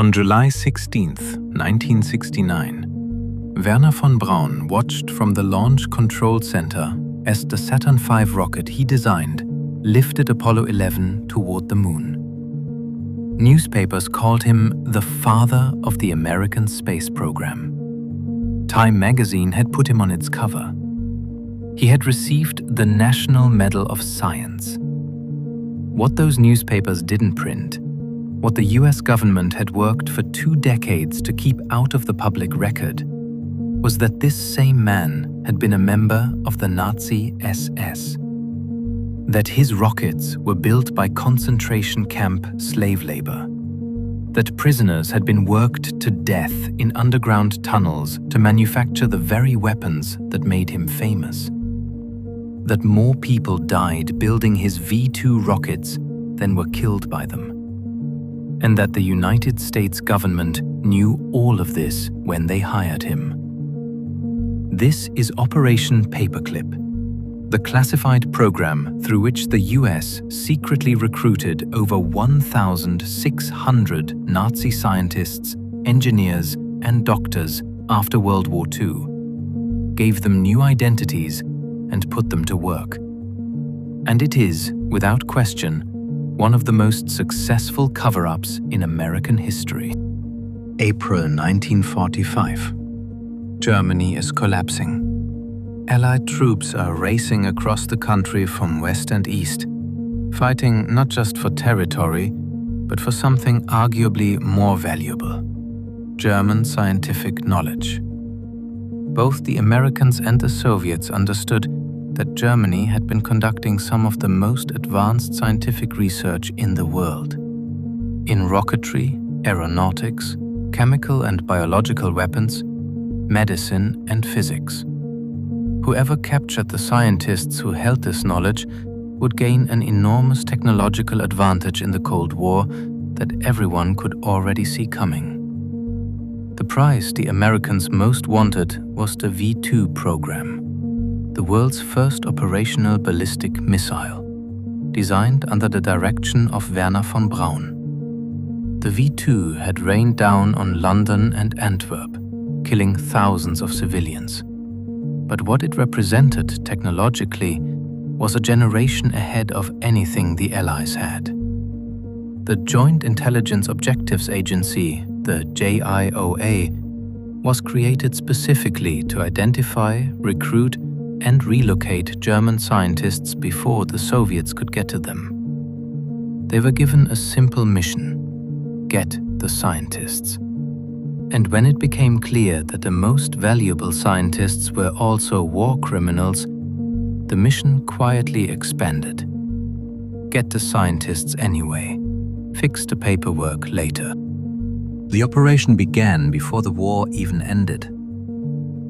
On July 16, 1969, Wernher von Braun watched from the Launch Control Center as the Saturn V rocket he designed lifted Apollo 11 toward the moon. Newspapers called him the father of the American space program. Time magazine had put him on its cover. He had received the National Medal of Science. What those newspapers didn't print, what the US government had worked for 2 decades to keep out of the public record, was that this same man had been a member of the Nazi SS. That his rockets were built by concentration camp slave labor. That prisoners had been worked to death in underground tunnels to manufacture the very weapons that made him famous. That more people died building his V-2 rockets than were killed by them. And that the United States government knew all of this when they hired him. This is Operation Paperclip, the classified program through which the US secretly recruited over 1,600 Nazi scientists, engineers, and doctors after World War II, gave them new identities, and put them to work. And it is, without question, one of the most successful cover-ups in American history. April 1945. Germany is collapsing. Allied troops are racing across the country from west and east, fighting not just for territory, but for something arguably more valuable: German scientific knowledge. Both the Americans and the Soviets understood that Germany had been conducting some of the most advanced scientific research in the world. In rocketry, aeronautics, chemical and biological weapons, medicine and physics. Whoever captured the scientists who held this knowledge would gain an enormous technological advantage in the Cold War that everyone could already see coming. The prize the Americans most wanted was the V-2 program, the world's first operational ballistic missile, designed under the direction of Wernher von Braun. The V-2 had rained down on London and Antwerp, killing thousands of civilians. But what it represented technologically was a generation ahead of anything the Allies had. The Joint Intelligence Objectives Agency, the JIOA, was created specifically to identify, recruit, and relocate German scientists before the Soviets could get to them. They were given a simple mission: get the scientists. And when it became clear that the most valuable scientists were also war criminals, the mission quietly expanded. Get the scientists anyway. Fix the paperwork later. The operation began before the war even ended.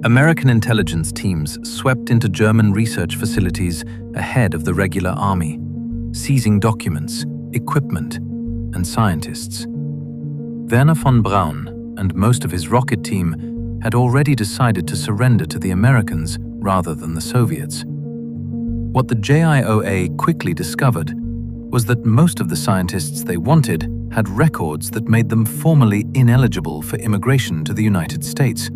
American intelligence teams swept into German research facilities ahead of the regular army, seizing documents, equipment, and scientists. Wernher von Braun and most of his rocket team had already decided to surrender to the Americans rather than the Soviets. What the JIOA quickly discovered was that most of the scientists they wanted had records that made them formally ineligible for immigration to the United States.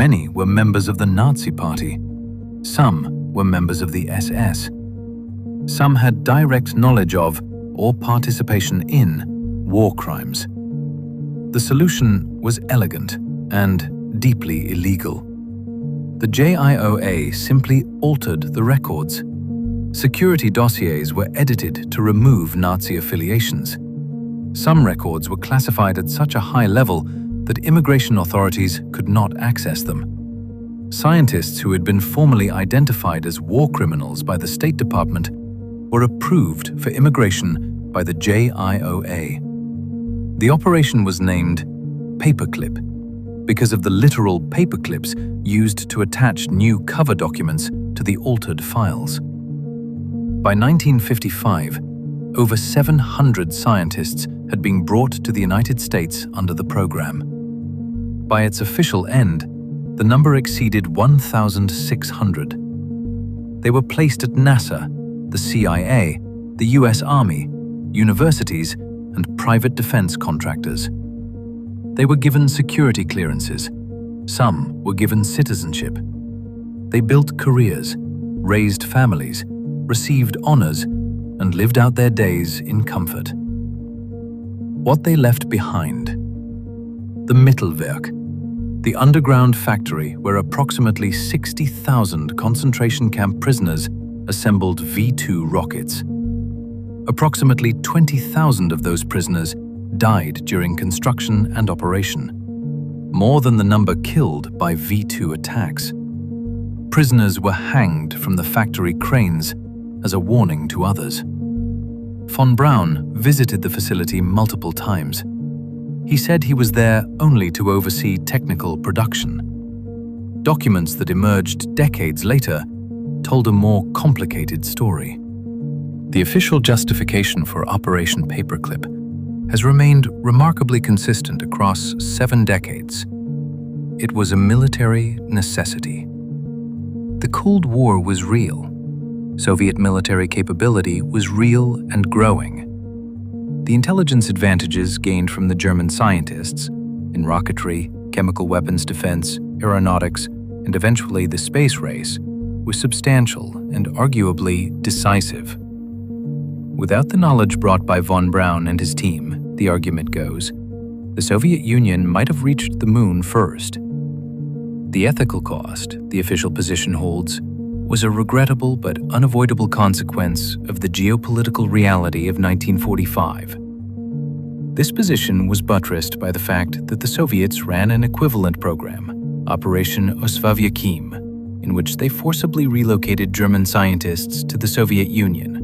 Many were members of the Nazi Party. Some were members of the SS. Some had direct knowledge of, or participation in, war crimes. The solution was elegant and deeply illegal. The JIOA simply altered the records. Security dossiers were edited to remove Nazi affiliations. Some records were classified at such a high level that immigration authorities could not access them. Scientists who had been formally identified as war criminals by the State Department were approved for immigration by the JIOA. The operation was named Paperclip because of the literal paperclips used to attach new cover documents to the altered files. By 1955, over 700 scientists had been brought to the United States under the program. By its official end, the number exceeded 1,600. They were placed at NASA, the CIA, the US Army, universities, and private defense contractors. They were given security clearances. Some were given citizenship. They built careers, raised families, received honors, and lived out their days in comfort. What they left behind: the Mittelwerk, the underground factory where approximately 60,000 concentration camp prisoners assembled V-2 rockets. Approximately 20,000 of those prisoners died during construction and operation, more than the number killed by V-2 attacks. Prisoners were hanged from the factory cranes as a warning to others. Von Braun visited the facility multiple times. He said he was there only to oversee technical production. Documents that emerged decades later told a more complicated story. The official justification for Operation Paperclip has remained remarkably consistent across 7 decades. It was a military necessity. The Cold War was real. Soviet military capability was real and growing. The intelligence advantages gained from the German scientists in rocketry, chemical weapons defense, aeronautics, and eventually the space race were substantial and arguably decisive. Without the knowledge brought by von Braun and his team, the argument goes, the Soviet Union might have reached the moon first. The ethical cost, the official position holds, was a regrettable but unavoidable consequence of the geopolitical reality of 1945. This position was buttressed by the fact that the Soviets ran an equivalent program, Operation Osvavyachim, in which they forcibly relocated German scientists to the Soviet Union.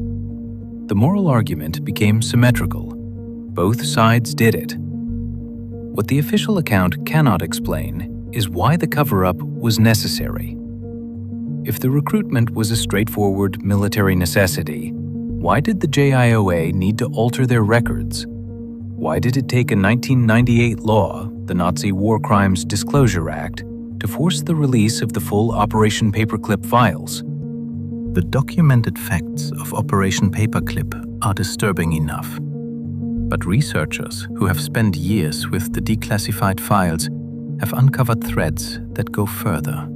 The moral argument became symmetrical. Both sides did it. What the official account cannot explain is why the cover-up was necessary. If the recruitment was a straightforward military necessity, why did the JIOA need to alter their records? Why did it take a 1998 law, the Nazi War Crimes Disclosure Act, to force the release of the full Operation Paperclip files? The documented facts of Operation Paperclip are disturbing enough. But researchers who have spent years with the declassified files have uncovered threads that go further.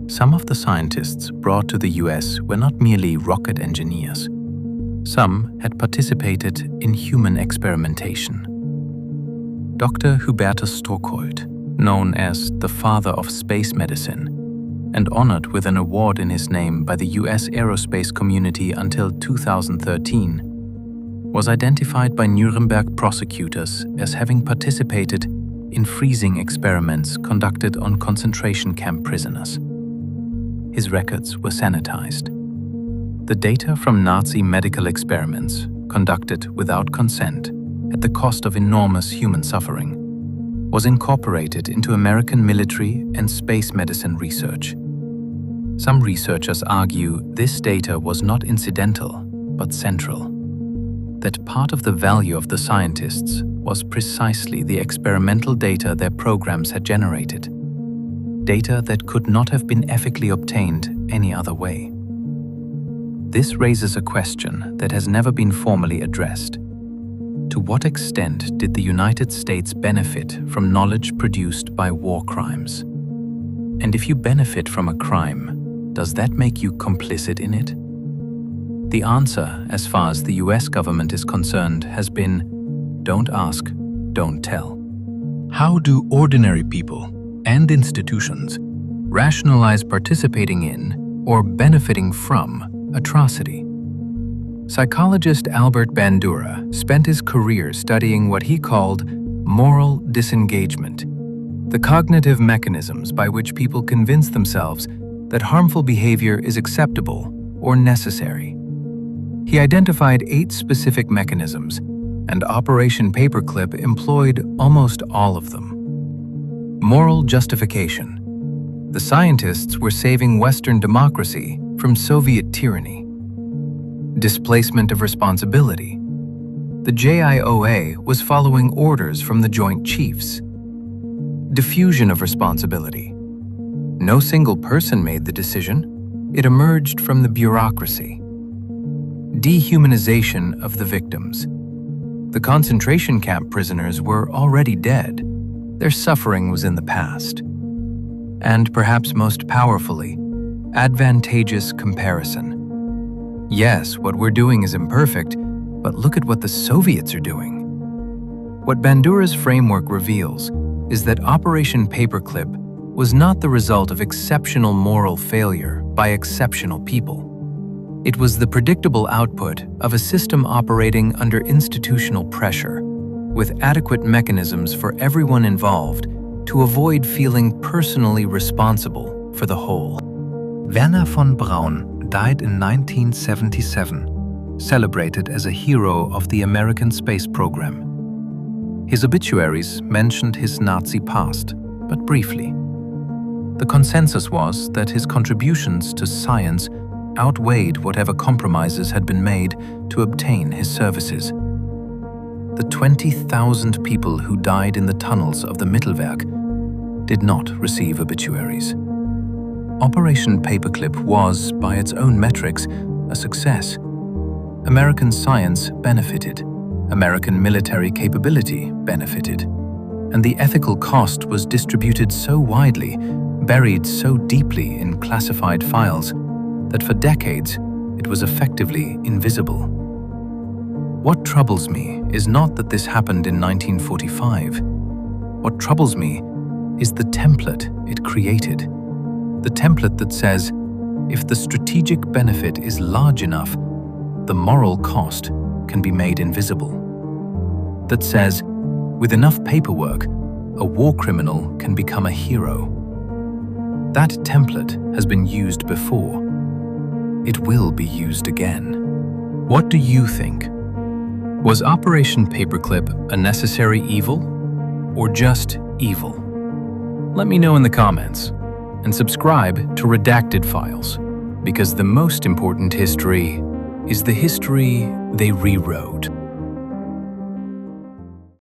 Some of the scientists brought to the US were not merely rocket engineers. Some had participated in human experimentation. Dr. Hubertus Stockholt, known as the father of space medicine, and honored with an award in his name by the US aerospace community until 2013, was identified by Nuremberg prosecutors as having participated in freezing experiments conducted on concentration camp prisoners. His records were sanitized. The data from Nazi medical experiments, conducted without consent at the cost of enormous human suffering, was incorporated into American military and space medicine research. Some researchers argue this data was not incidental, but central. That part of the value of the scientists was precisely the experimental data their programs had generated. Data that could not have been ethically obtained any other way. This raises a question that has never been formally addressed. To what extent did the United States benefit from knowledge produced by war crimes? And if you benefit from a crime, does that make you complicit in it? The answer, as far as the US government is concerned, has been, don't ask, don't tell. How do ordinary people and institutions rationalize participating in or benefiting from atrocity? Psychologist Albert Bandura spent his career studying what he called moral disengagement, the cognitive mechanisms by which people convince themselves that harmful behavior is acceptable or necessary. He identified 8 specific mechanisms, and Operation Paperclip employed almost all of them. Moral justification. The scientists were saving Western democracy from Soviet tyranny. Displacement of responsibility. The JIOA was following orders from the Joint Chiefs. Diffusion of responsibility. No single person made the decision. It emerged from the bureaucracy. Dehumanization of the victims. The concentration camp prisoners were already dead. Their suffering was in the past. And perhaps most powerfully, advantageous comparison. Yes, what we're doing is imperfect, but look at what the Soviets are doing. What Bandura's framework reveals is that Operation Paperclip was not the result of exceptional moral failure by exceptional people. It was the predictable output of a system operating under institutional pressure, with adequate mechanisms for everyone involved to avoid feeling personally responsible for the whole. Wernher von Braun died in 1977, celebrated as a hero of the American space program. His obituaries mentioned his Nazi past, but briefly. The consensus was that his contributions to science outweighed whatever compromises had been made to obtain his services. The 20,000 people who died in the tunnels of the Mittelwerk did not receive obituaries. Operation Paperclip was, by its own metrics, a success. American science benefited, American military capability benefited, and the ethical cost was distributed so widely, buried so deeply in classified files, that for decades it was effectively invisible. What troubles me is not that this happened in 1945. What troubles me is the template it created. The template that says, if the strategic benefit is large enough, the moral cost can be made invisible. That says, with enough paperwork, a war criminal can become a hero. That template has been used before. It will be used again. What do you think? Was Operation Paperclip a necessary evil, or just evil? Let me know in the comments, and subscribe to Redacted Files, because the most important history is the history they rewrote.